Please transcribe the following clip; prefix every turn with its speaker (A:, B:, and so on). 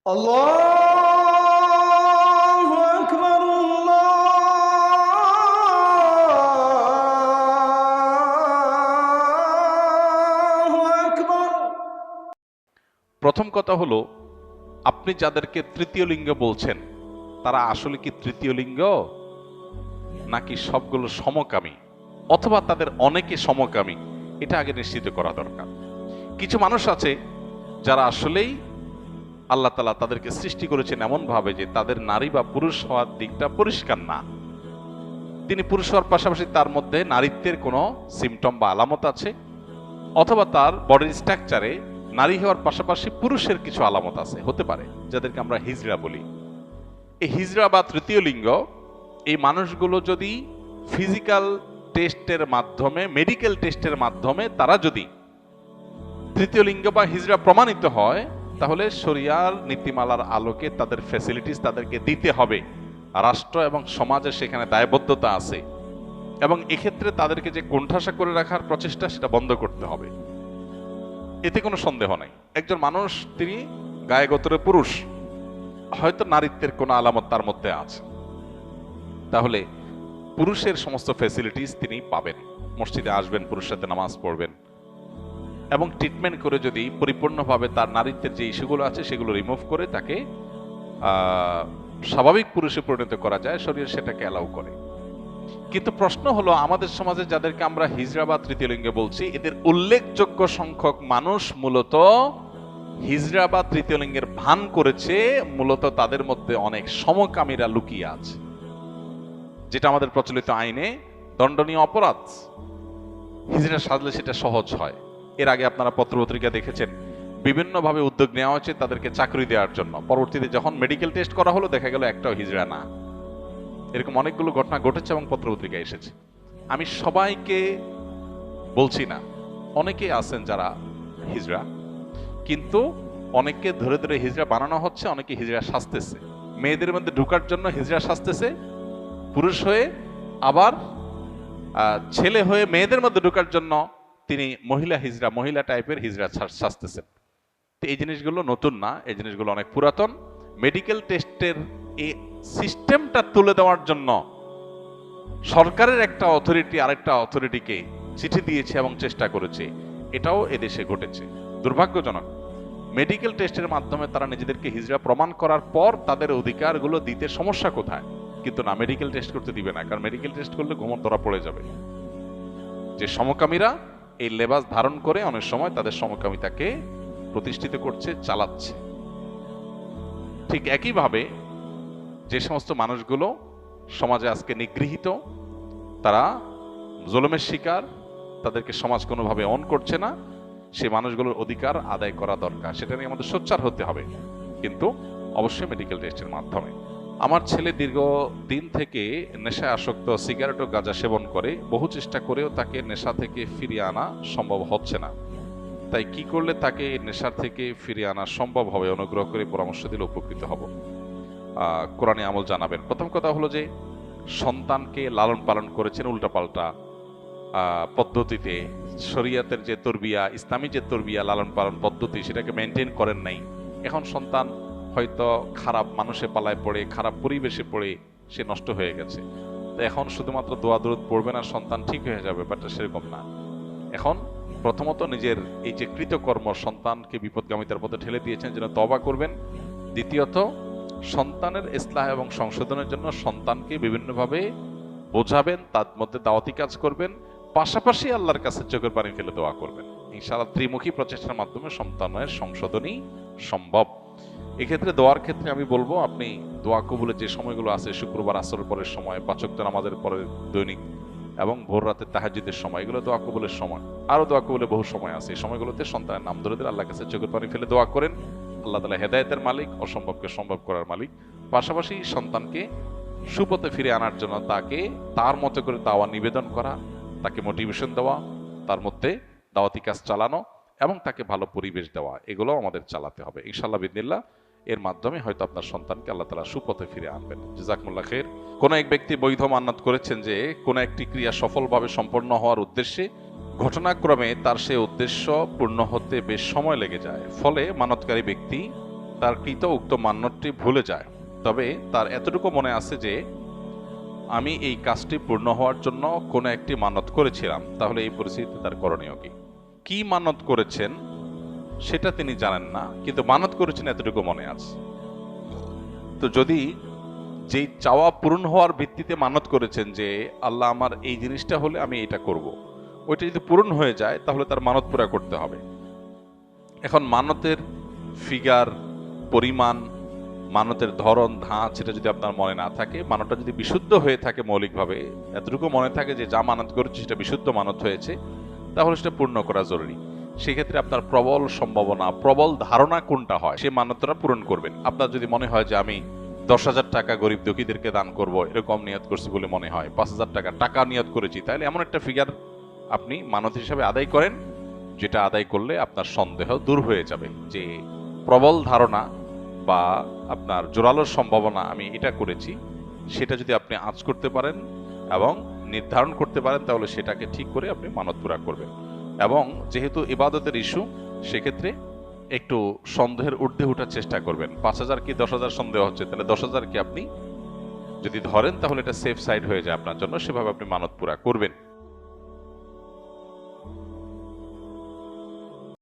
A: আল্লাহু আকবার, আল্লাহু আকবার।
B: প্রথম কথা হলো, আপনি যাদেরকে তৃতীয় লিঙ্গ বলছেন তারা আসলে কি তৃতীয় লিঙ্গ, নাকি সবগুলো সমকামী, অথবা তাদের অনেকে সমকামী? এটা আগে নিশ্চিত করা দরকার। কিছু মানুষ আছে যারা আসলেই আল্লাহ তাআলা তাদেরকে সৃষ্টি করেছেন এমন ভাবে যে তাদের নারী বা পুরুষ হওয়ার দিকটা পরিষ্কার না। তিনি পুরুষ হওয়ার পাশাপাশি তার মধ্যে নারীত্বের কোনো সিমটম বা আলামত আছে, অথবা তার বডির স্ট্রাকচারে নারী হওয়ার পাশাপাশি পুরুষের কিছু আলামত আছে, হতে পারে, যাদেরকে আমরা হিজড়া বলি। এই হিজড়া বা তৃতীয় লিঙ্গ, এই মানুষগুলো যদি ফিজিক্যাল টেস্টের মাধ্যমে, মেডিকেল টেস্টের মাধ্যমে তারা যদি তৃতীয় লিঙ্গ বা হিজড়া প্রমাণিত হয়, তাহলে শরিয়ার নীতিমালার আলোকে তাদের ফ্যাসিলিটিস তাদেরকে দিতে হবে। রাষ্ট্র এবং সমাজের সেখানে দায়বদ্ধতা আছে, এবং এক্ষেত্রে তাদেরকে যে কোণঠাসা করে রাখার প্রচেষ্টা, সেটা বন্ধ করতে হবে। এতে কোনো সন্দেহ নাই। একজন মানুষ, তিনি গায়ে গোত্রে পুরুষ, হয়তো নারীত্বের কোনো আলামত তার মধ্যে আছে, তাহলে পুরুষের সমস্ত ফ্যাসিলিটিস তিনি পাবেন। মসজিদে আসবেন, পুরুষের সাথে নামাজ পড়বেন, এবং ট্রিটমেন্ট করে যদি পরিপূর্ণভাবে তার নারীত্বের যে ইস্যুগুলো আছে সেগুলো রিমুভ করে তাকে স্বাভাবিক পুরুষে পরিণত করা যায়, শরীর সেটাকে অ্যালাউ করে। কিন্তু প্রশ্ন হলো, আমাদের সমাজে যাদেরকে আমরা হিজড়া বা তৃতীয় লিঙ্গে বলছি, এদের উল্লেখযোগ্য সংখ্যক মানুষ মূলত হিজড়া বা তৃতীয় লিঙ্গের ভান করেছে। মূলত তাদের মধ্যে অনেক সমকামীরা লুকিয়ে আছে, যেটা আমাদের প্রচলিত আইনে দণ্ডনীয় অপরাধ। হিজড়া সাজলে সেটা সহজ হয়। এর আগে আপনারা পত্রপত্রিকা দেখেছেন, বিভিন্নভাবে উদ্যোগ নেওয়া হচ্ছে তাদেরকে চাকরি দেওয়ার জন্য। পরবর্তীতে যখন মেডিকেল টেস্ট করা হলো, দেখা গেল একটাও হিজড়া না। এরকম অনেকগুলো ঘটনা ঘটেছে এবং পত্রপত্রিকায় এসেছে। আমি সবাইকে বলছি না, অনেকে আছেন যারা হিজড়া, কিন্তু অনেককে ধরে ধরে হিজড়া বানানো হচ্ছে, অনেকে হিজড়া সাজতেছে। মেয়েদের মধ্যে ঢোকার জন্য হিজড়া সাজতেছে পুরুষ হয়ে, আবার ছেলে হয়ে মেয়েদের মধ্যে ঢোকার জন্য তিনি মহিলা হিজড়া, মহিলা টাইপের হিজড়া সাজতেছেন। তো এই জিনিসগুলো নতুন না, এই জিনিসগুলো অনেক পুরাতন। মেডিকেল টেস্টের এই সিস্টেমটা তুলে দেওয়ার জন্য সরকারের একটা অথরিটি আরেকটা অথরিটিকে চিঠি দিয়েছে এবং চেষ্টা করেছে। এটাও এদেশে ঘটেছে, দুর্ভাগ্যজনক। মেডিকেল টেস্টের মাধ্যমে তারা নিজেদেরকে হিজড়া প্রমাণ করার পর তাদের অধিকারগুলো দিতে সমস্যা কোথায়? কিন্তু না, মেডিকেল টেস্ট করতে দিবে না, কারণ মেডিকেল টেস্ট করলে ঘুমট ধরা পড়ে যাবে যে সমকামীরা এই লেবাস ধারণ করে অনেক সময় তাদের সমকামিতাকে প্রতিষ্ঠিত করছে, চালাচ্ছে। ঠিক একইভাবে যে সমস্ত মানুষগুলো সমাজে আজকে নিগৃহীত, তারা জুলুমের শিকার, তাদেরকে সমাজ কোনোভাবে অন করছে না, সেই মানুষগুলোর অধিকার আদায় করা দরকার। সেটা নিয়ে আমাদের সোচ্চার হতে হবে, কিন্তু অবশ্যই মেডিকেল টেস্টের মাধ্যমে। আমার ছেলে দীর্ঘদিন থেকে নেশায় আসক্ত, সিগারেট ও গাঁজা সেবন করে। বহু চেষ্টা করেও তাকে নেশা থেকে ফিরিয়ে আনা সম্ভব হচ্ছে না। তাই কি করলে তাকে নেশার থেকে ফিরিয়ে আনা সম্ভব হবে? অনুগ্রহ করে পরামর্শ দিলে উপকৃত হব। কোরআনে আমল জানাবেন। প্রথম কথা হলো যে, সন্তানকে লালন পালন করেছেন উল্টাপাল্টা পদ্ধতিতে। শরিয়াতের যে তরবিয়া, ইসলামী যে তরবিয়া লালন পালন পদ্ধতি, সেটাকে মেনটেন করেন নাই। এখন সন্তান হয়তো খারাপ মানুষে পালায় পড়ে, খারাপ পরিবেশে পড়ে সে নষ্ট হয়ে গেছে। তো এখন শুধুমাত্র দোয়া দরুদ পড়বেন আর সন্তান ঠিক হয়ে যাবে, ব্যাপারটা সেরকম না। এখন প্রথমত নিজের এই যে কৃতকর্ম, সন্তানকে বিপদগামিতার পথে ঠেলে দিয়েছেন, যেন তওবা করবেন। দ্বিতীয়ত, সন্তানের ইসলাহ এবং সংশোধনের জন্য সন্তানকে বিভিন্নভাবে বোঝাবেন, তার মধ্যে দাওয়াতি কাজ করবেন, পাশাপাশি আল্লাহর কাছে চোখের পানি ফেলে দোয়া করবেন। ইনশাআল্লাহ ত্রিমুখী প্রচেষ্টার মাধ্যমে সন্তানের সংশোধনই সম্ভব। এক্ষেত্রে দোয়ার ক্ষেত্রে আমি বলবো, আপনি দোয়া কবুলের যে সময়গুলো আছে, শুক্রবার আসরের পরের সময়, 5 ওয়াক্ত নামাজের পরে দৈনিক, এবং ভোর রাতে তাহাজ্জুদের সময়, এগুলো দোয়া কবুলের সময়। আরো দোয়া কবুলের বহু সময় আছে। এই সময়গুলোতে সন্তানের নাম ধরে আল্লাহর কাছে চোখের পানি ফেলে দোয়া করেন। আল্লাহ তাআলা হেদায়েতের মালিক, অসম্ভবকে সম্ভব করার মালিক। পাশাপাশি সন্তানকে সুপথে ফিরে আনার জন্য তাকে তার মতো করে দাওয়া নিবেদন করা, তাকে মোটিভেশন দেওয়া, তার মধ্যে দাওয়াতি কাজ চালানো, এবং তাকে ভালো পরিবেশ দেওয়া, এগুলো আমাদের চালাতে হবে ইনশাআল্লাহ বিদিনিল্লাহ। এর মাধ্যমে হয়তো আপনার সন্তানকে আল্লাহ তাআলা সুপথে ফিরে আনবেন। জাযাকুমুল্লাহ খাইর। কোন এক ব্যক্তি বৈধ মান্নাত করেছেন যে কোন একটি ক্রিয়া সফলভাবে সম্পন্ন হওয়ার উদ্দেশ্যে ঘটনাক্রমে তার সেই উদ্দেশ্য পূর্ণ হতে বেশ সময় লেগে যায়। ফলে মানতকারী ব্যক্তি তার কৃত উক্ত মান্যতটি ভুলে যায়, তবে তার এতটুকু মনে আছে যে আমি এই কাজটি পূর্ণ হওয়ার জন্য কোনো একটি মানত করেছিলাম, তাহলে এই পরিস্থিতিতে তার করণীয় কি? কি মানত করেছেন সেটা তিনি জানেন না, কিন্তু মানত করেছেন এতটুকু মনে আছে। তো যদি যেই চাওয়া পূরণ হওয়ার ভিত্তিতে মানত করেছেন যে আল্লাহ আমার এই জিনিসটা হলে আমি এটা করব, ওইটা যদি পূরণ হয়ে যায় তাহলে তার মানত পুরা করতে হবে। এখন মানতের ফিগার, পরিমাণ, মানতের ধরন, ধাঁচ সেটা যদি আপনার মনে না থাকে, মানতটা যদি বিশুদ্ধ হয়ে থাকে, মৌলিকভাবে এতটুকু মনে থাকে যে যা মানত করেছে সেটা বিশুদ্ধ মানত হয়েছে, তাহলে সেটা পূর্ণ করা জরুরি। সেক্ষেত্রে আপনার প্রবল সম্ভাবনা, প্রবল ধারণা কোনটা হয় সে মান্যতটা পূরণ করবেন। আপনার যদি মনে হয় যে আমি 10,000 টাকা গরিব দুঃখীদেরকে দান করব, এরকম নিয়ত করছি বলে মনে হয়, 5,000 টাকা নিয়ত করেছি, তাহলে এমন একটা ফিগার আপনি মানত হিসাবে আদায় করেন, যেটা আদায় করলে আপনার সন্দেহ দূর হয়ে যাবে যে প্রবল ধারণা বা আপনার জোরালো সম্ভাবনা আমি এটা করেছি, সেটা যদি আপনি আঁচ করতে পারেন এবং নির্ধারণ করতে পারেন, তাহলে সেটাকে ঠিক করে আপনি মানত পুরা করবেন। এবং যেহেতু ইবাদতের ইস্যু, সেক্ষেত্রে একটু সন্দেহের ঊর্ধ্বে ওঠার চেষ্টা করবেন। 5,000 কি 10,000 সন্দেহ হচ্ছে, তাহলে 10,000 কি আপনি যদি ধরেন তাহলে এটা সেফ সাইড হয়ে যায় আপনার জন্য, সেভাবে আপনি মানত পুরা করবেন।